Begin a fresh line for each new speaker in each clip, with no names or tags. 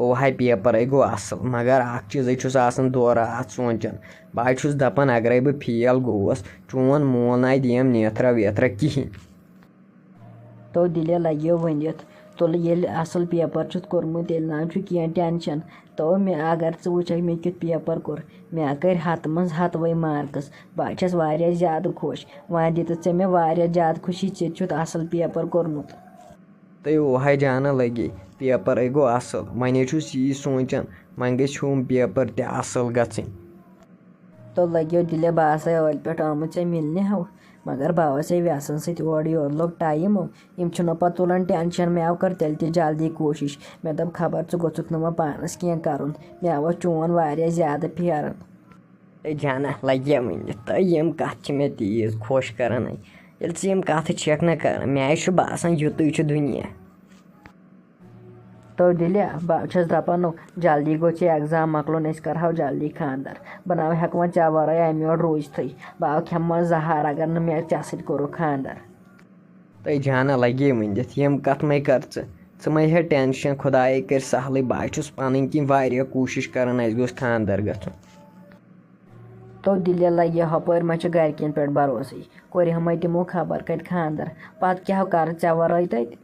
اوہاے پیپرے گوٚو اَصٕل مگر اکھ چیٖزٕے چھُس آسان دورٕ اَتھ سونٛچان بہٕ چھُس دَپان اگرے بہٕ فیل گوٚوُس چون مول ناے دِیَم نیترا ویترا کِہیٖنۍ.
تو دِلہِ لَگیو ؤنِتھ تُلہٕ ییٚلہِ اَصٕل پیپر چھُتھ کوٚرمُت تیٚلہِ نہ چھُ کینٛہہ ٹٮ۪نشَن تو مےٚ اگر ژٕ وٕچھکھ مےٚ کیُتھ پیپر کوٚر مےٚ کٔرۍ 100 منٛز 100 مارکٕس بہٕ چھَس واریاہ زیادٕ خۄش وۄنۍ دِتُتھ ژےٚ مےٚ واریاہ زیادٕ خوشی ژےٚ چھُتھ اَصٕل پیپر کوٚرمُت.
تہٕ اوہاے جانہ لگے پیپرے گوٚو اَصٕل وۄنۍ چھُس یی سونٛچان وۄنۍ گژھِ ہُم پیپر تہِ اَصٕل گژھٕنۍ.
تو لگیو دِلہِ بہٕ آسَے ٲلۍ پٮ۪ٹھ آمُت ژےٚ مِلنہِ ہو مگر بہٕ آسَے وٮ۪سَن سۭتۍ اورٕ یورٕ لوٚگ ٹایم یِم چھِنہٕ پَتہٕ تُلان ٹٮ۪نشَن مےٚ کٔر تیٚلہِ تہِ جلدی کوٗشِش مےٚ دوٚپ خبر ژٕ گوٚژھُکھ نہٕ وۄنۍ پانَس کینٛہہ کَرُن مےٚ اوس چون واریاہ زیادٕ پھیران.
ہے جانا لگے ؤنِتھ تہٕ یِم کَتھٕ چھِ مےٚ تیٖژ خۄش کَران ییٚلہِ ژٕ یِم کَتھٕ چھَکھ نہ کَران مےٚ چھُ باسان یُتُے چھُ دُنیا.
تو دِلہِ بہٕ چھَس دَپان جلدی گوٚو ژےٚ اٮ۪گزام مۄکلُن أسۍ کَرہو جلدی خاندر بہٕ نہ ہٮ۪کہٕ وۄنۍ ژےٚ وَرٲے اَمہِ یورٕ روٗزتھٕے بہٕ کھٮ۪مہٕ زہر اگر نہٕ مےٚ ژےٚ سۭتۍ کوٚرُکھ خاندر.
تہٕ جانا لگے ؤنِتھ یِم کَتھ مَے کَر ژٕ مَے ہےٚ ٹٮ۪نشَن خۄدایے کٔرۍ سہلٕے بہٕ چھُس پَنٕنۍ کِنۍ واریاہ کوٗشِش کَران اَسہِ گوٚژھ خاندر گژھُن.
تو دِلہِ لگہِ ہۄپٲرۍ ما چھُ گرِکٮ۪ن پٮ۪ٹھ بروسٕے کوٚرہمَے تِمو خبر کَتہِ خاندر پَتہٕ کیٛاہ کَرٕ ژےٚ وَرٲے تَتہِ.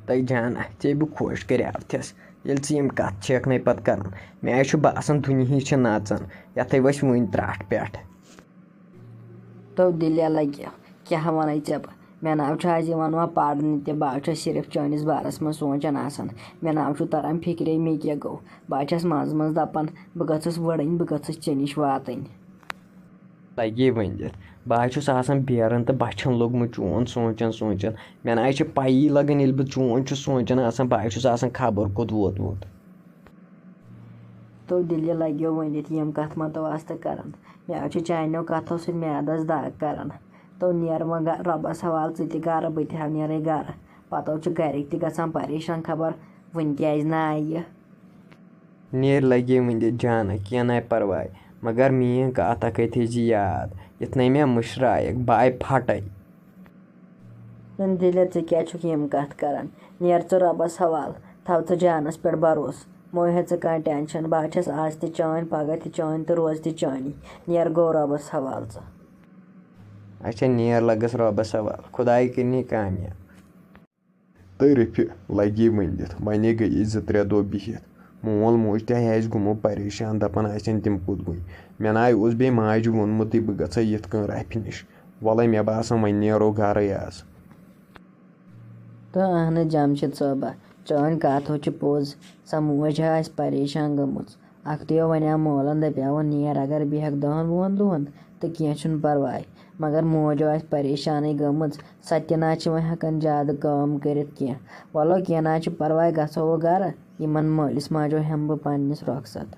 تہٕ جانا ژےٚ بہٕ خۄش کَریٛاوتھَس ییٚلہِ ژٕ یِم کَتھٕ چھَکھ نَے پَتہٕ کَران مےٚ چھُ باسان دُنہِچ چھِ نَژان یَتھَے ؤسۍ وٕنۍ ترٛٹھ پٮ۪ٹھ.
تو دِلہِ لگہِ کیٛاہ وَنَے ژےٚ بہٕ مےٚ ناو چھُ آز یِوان وۄنۍ پَرنہِ تہِ بہٕ چھَس صرف چٲنِس بارَس منٛز سونٛچان آسان مےٚ ناو چھُ تَران فِکرے مےٚ کیٛاہ گوٚو بہٕ چھَس منٛزٕ منٛزٕ دَپان بہٕ گٔژھٕس وٕڑٕنۍ بہٕ گٔژھٕس ژےٚ نِش واتٕنۍ.
لگے ؤنِتھ بہٕ چھُس آسان بیران تہٕ بَچھَن لوٚگمُت چون سونٛچان مےٚ نہ چھِ پَیی لگان ییٚلہِ بہٕ چون چھُس سونٛچان آسان بہٕ چھُس آسان خبر کوٚت ووتمُت.
تو دِلہِ لگیو ؤنِتھ یِم کَتھ مہ تو آستہٕ کَران مےٚ چھُ چانیو کَتھو سۭتۍ میادَس دَگ کَران تو نیرٕ وۄنۍ رۄبَس حوالہٕ ژٕ تہِ گَرٕ بہٕ تہِ نیرَے گَرٕ پَتہٕ چھُ گَرِکۍ تہِ گژھان پریشان خبر وٕنۍ کیٛازِ نہٕ آیہِ یہِ.
نیرِ لگے ؤنِتھ جانا کینٛہہ نَے پَرواے مگر میٛٲنۍ کَتھ اَکھَے تھٲیزِ یاد یِتھ نَے مےٚ مٔشرایَکھ بہٕ آیہِ پھَٹَے.
دِلہِ ژٕ کیٛاہ چھُکھ یِم کَتھ کَران نیر ژٕ رۄبَس حوالہٕ تھاو ژٕ جانَس پٮ۪ٹھ بروسہٕ مہ ہے ژٕ کانٛہہ ٹٮ۪نشَن بہٕ چھَس آز تہِ چٲنۍ پگاہ تہِ چٲنۍ تہٕ روزٕ تہِ چٲنی نیر گوٚو رۄبَس حوالہٕ ژٕ.
اچھا نیر لَگَس رۄبَس حوالہٕ خۄداے کٔرنی کامیاب.
تہٕ رٕفہِ لگے ؤنِتھ وَنے گٔیے 2-3 دۄہ بِہِتھ مول موج تہِ آسہِ گوٚمُت پریشان دَپان آسن تِم کوٚت گٔے مےٚ ناے اوس بیٚیہِ ماجہِ ووٚنمُتٕے بہٕ گژھٕ یِتھ کٔنۍ رَفہِ نِش وَلَے مےٚ باسان وۄنۍ نیرو گَرَے آز.
تہٕ اہنہٕ جَمشِد صٲبہ چٲنۍ کَتھ ہُہ چھِ پوٚز سۄ موج آسہِ پریشان گٔمٕژ اَکھتُے وَنیٛو مولَن دَپیٛاوُن نیر اگر بیٚہکھ 10-20 دۄہَن تہٕ کینٛہہ چھُنہٕ پَرواے مگر موجو آسہِ پریشانٕے گٔمٕژ سۄ تہِ نہ چھِ وۄنۍ ہٮ۪کان زیادٕ کٲم کٔرِتھ کینٛہہ وَلو کینٛہہ نہ چھُ پَرواے گژھو وۄنۍ گَرٕ یِمَن مٲلِس ماجو ہٮ۪مہٕ بہٕ پنٛنِس رۄخصت.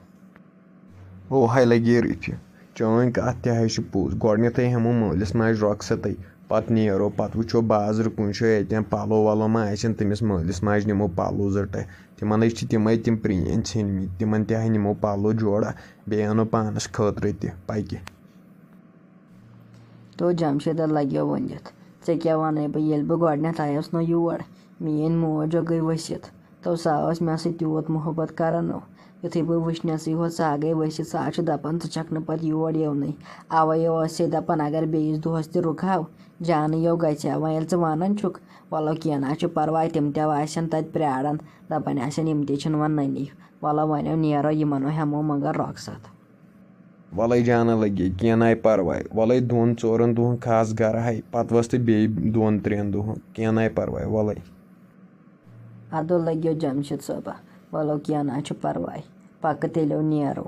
اوہاے لگے رٕفہِ چٲنۍ کَتھ تہِ حظ چھِ پوٚز گۄڈنٮ۪تھٕے ہٮ۪مو مٲلِس ماجہِ رۄخصتٕے پَتہٕ نیرو پَتہٕ وٕچھو بازرٕ کُنہِ جایہِ اَتٮ۪ن پَلو وَلو ما آسن تٔمِس مٲلِس ماجہِ نِمو پَلو زٔٹہٕ تِمَن حظ چھِ تِمَے تِم پرٛٲنۍ ژھیٚنمٕتۍ تِمَن تہِ ہَے نِمو پَلو جورہ بیٚیہِ اَنو پانَس خٲطرٕ تہِ پَکہِ.
تو جَمشِدَس لگیو ؤنِتھ ژےٚ کیٛاہ وَنَے بہٕ ییٚلہِ بہٕ گۄڈنٮ۪تھ آیوس نہ یور میٛٲنۍ موجو گٔے ؤسِتھ تو سۄ ٲس مےٚ سۭتۍ تیوٗت محبت کَران یُتھُے بہٕ وٕچھنَسٕے ہوت سۄ گٔے ؤسِتھ سۄ چھِ دَپان ژٕ چھَکھ نہٕ پَتہٕ یور یِونٕے اَوَے ٲسے دَپان اگر بیٚیِس دۄہَس تہِ رُکہو جانٕے یو گژھِ ہا وۄنۍ ییٚلہِ ژٕ وَنان چھُکھ وَلو کینٛہہ نہ چھُ پَرواے تِم تہِ آسن تَتہِ پیاران دَپان آسن یِم تہِ چھِنہٕ وۄنۍ نٔنی وَلو وۄنۍ نیرو یِمَن ہٮ۪مو مگر رۄخصت.
وَلَے جانا لگے کینٛہہ نَے پَرواے وَلَے 2-4 دۄہَن کھَس گَرٕ ہَے پَتہٕ وَستہٕ بیٚیہِ 2-3 دۄہَن کینٛہہ نَے پَرواے وَلَے.
اَدٕ لگیو جَمشِد صٲبہ وَلو کینٛہہ نہ چھُ پَرواے پَکہٕ تیٚلہِ نیرو.